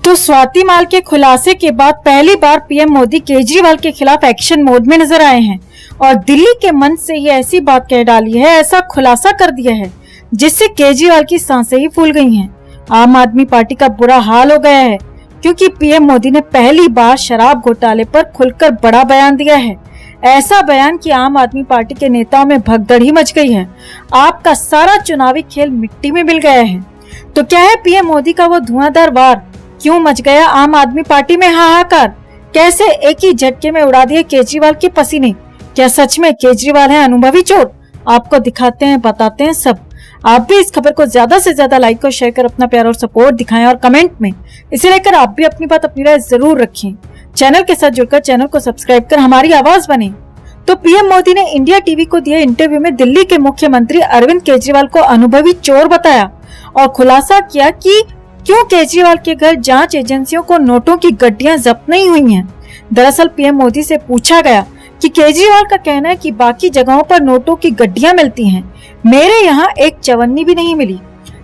तो स्वाति माल के खुलासे के बाद पहली बार पीएम मोदी केजरीवाल के खिलाफ एक्शन मोड में नजर आए हैं और दिल्ली के मंच से ये ऐसी बात कह डाली है, ऐसा खुलासा कर दिया है जिससे केजरीवाल की सांसें ही फूल गई हैं। आम आदमी पार्टी का बुरा हाल हो गया है क्योंकि पीएम मोदी ने पहली बार शराब घोटाले पर खुलकर बड़ा बयान दिया है। ऐसा बयान कि आम आदमी पार्टी के नेताओं में भगदड़ ही मच गई है। आपका सारा चुनावी खेल मिट्टी में मिल गया है। तो क्या है पीएम मोदी का वो धुआंधार वार? क्यों मच गया आम आदमी पार्टी में हाहाकार? कैसे एक ही झटके में उड़ा दिए केजरीवाल के पसीने? क्या सच में केजरीवाल है अनुभवी चोर? आपको दिखाते हैं, बताते हैं सब। आप भी इस खबर को ज्यादा से ज्यादा लाइक और शेयर कर अपना प्यार और सपोर्ट दिखाएं और कमेंट में इसे लेकर आप भी अपनी बात, अपनी राय जरूर रखें। चैनल के साथ जुड़कर चैनल को सब्सक्राइब कर हमारी आवाज बने। तो पीएम मोदी ने इंडिया टीवी को दिए इंटरव्यू में दिल्ली के मुख्यमंत्री अरविंद केजरीवाल को अनुभवी चोर बताया और खुलासा किया कि क्यों केजरीवाल के घर जांच एजेंसियों को नोटों की गड्डियां जब्त नहीं हुई हैं। दरअसल पीएम मोदी से पूछा गया कि केजरीवाल का कहना है कि बाकी जगहों पर नोटों की गड्डियां मिलती हैं, मेरे यहाँ एक चवन्नी भी नहीं मिली।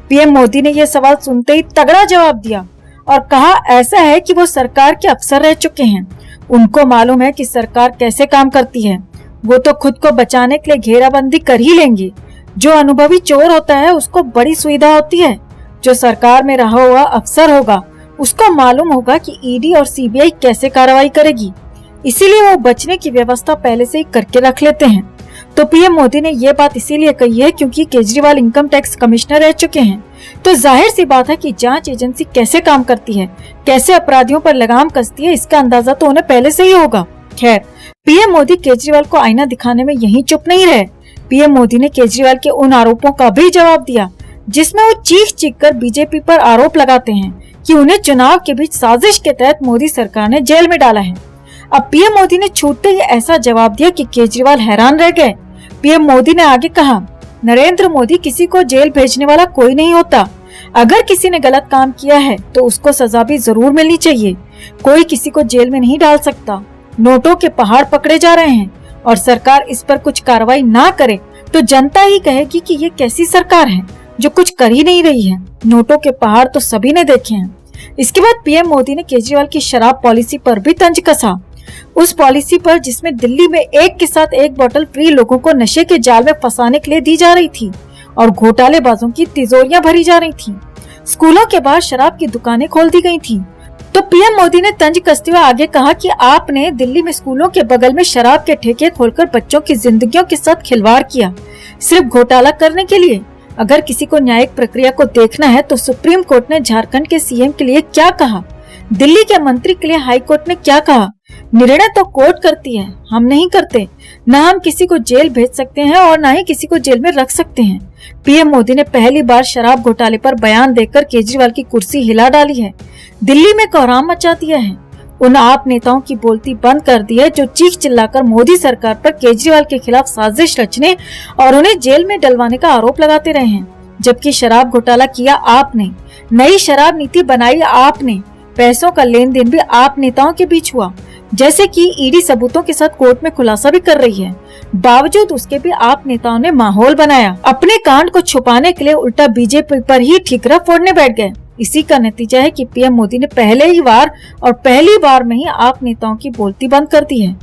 पीएम मोदी ने यह सवाल सुनते ही तगड़ा जवाब दिया और कहा ऐसा है कि वो सरकार के अफसर रह चुके हैं, उनको मालूम है कि सरकार कैसे काम करती है। वो तो खुद को बचाने के लिए घेराबंदी कर ही लेंगे। जो अनुभवी चोर होता है उसको बड़ी सुविधा होती है। जो सरकार में रहा हुआ अफसर होगा उसको मालूम होगा कि ईडी और सीबीआई कैसे कार्रवाई करेगी, इसीलिए वो बचने की व्यवस्था पहले से ही करके रख लेते हैं। तो पीएम मोदी ने ये बात इसीलिए कही है क्योंकि केजरीवाल इनकम टैक्स कमिश्नर रह चुके हैं। तो जाहिर सी बात है कि जांच एजेंसी कैसे काम करती है, कैसे अपराधियों पर लगाम कसती है, इसका अंदाजा तो उन्हें पहले से ही होगा। खैर, पीएम मोदी केजरीवाल को आईना दिखाने में यहीं चुप नहीं रहे। पीएम मोदी ने केजरीवाल के उन आरोपों का भी जवाब दिया जिसमें वो चीख कर बीजेपी पर आरोप लगाते हैं कि उन्हें चुनाव के बीच साजिश के तहत मोदी सरकार ने जेल में डाला है। अब पीएम मोदी ने छूटते ही ऐसा जवाब दिया कि केजरीवाल हैरान रह गए। पीएम मोदी ने आगे कहा, नरेंद्र मोदी किसी को जेल भेजने वाला कोई नहीं होता। अगर किसी ने गलत काम किया है तो उसको सजा भी जरूर मिलनी चाहिए। कोई किसी को जेल में नहीं डाल सकता। नोटों के पहाड़ पकड़े जा रहे हैं और सरकार इस पर कुछ कार्रवाई ना करे तो जनता ही कहेगी कि ये कैसी सरकार है जो कुछ कर ही नहीं रही है। नोटों के पहाड़ तो सभी ने देखे हैं। इसके बाद पीएम मोदी ने केजरीवाल की शराब पॉलिसी पर भी तंज कसा। उस पॉलिसी पर जिसमें दिल्ली में एक के साथ एक बोतल फ्री लोगों को नशे के जाल में फंसाने के लिए दी जा रही थी और घोटालेबाजों की तिजोरियां भरी जा रही थी। स्कूलों के बाहर शराब की दुकानें खोल दी गई थी। तो पीएम मोदी ने तंज कसते हुए आगे कहा कि आपने दिल्ली में स्कूलों के बगल में शराब के ठेके खोलकर बच्चों की जिंदगियों के साथ खिलवाड़ किया, सिर्फ घोटाला करने के लिए। अगर किसी को न्यायिक प्रक्रिया को देखना है तो सुप्रीम कोर्ट ने झारखंड के सीएम के लिए क्या कहा, दिल्ली के मंत्री के लिए हाई कोर्ट ने क्या कहा। निर्णय तो कोर्ट करती है, हम नहीं करते। न हम किसी को जेल भेज सकते हैं और न ही किसी को जेल में रख सकते हैं। पीएम मोदी ने पहली बार शराब घोटाले पर बयान देकर केजरीवाल की कुर्सी हिला डाली है, दिल्ली में कोहराम मचा दिया है। उन आप नेताओं की बोलती बंद कर दी है जो चीख चिल्लाकर मोदी सरकार पर केजरीवाल के खिलाफ साजिश रचने और उन्हें जेल में डलवाने का आरोप लगाते रहे हैं। जबकि शराब घोटाला किया आपने, नई शराब नीति बनाई आपने, पैसों का लेन देन भी आप नेताओं के बीच हुआ, जैसे कि ईडी सबूतों के साथ कोर्ट में खुलासा भी कर रही है। बावजूद उसके भी आप नेताओं ने माहौल बनाया, अपने कांड को छुपाने के लिए उल्टा बीजेपी पर ही ठीकरा फोड़ने बैठ गए। इसी का नतीजा है कि पीएम मोदी ने पहली बार में ही आप नेताओं की बोलती बंद कर दी है।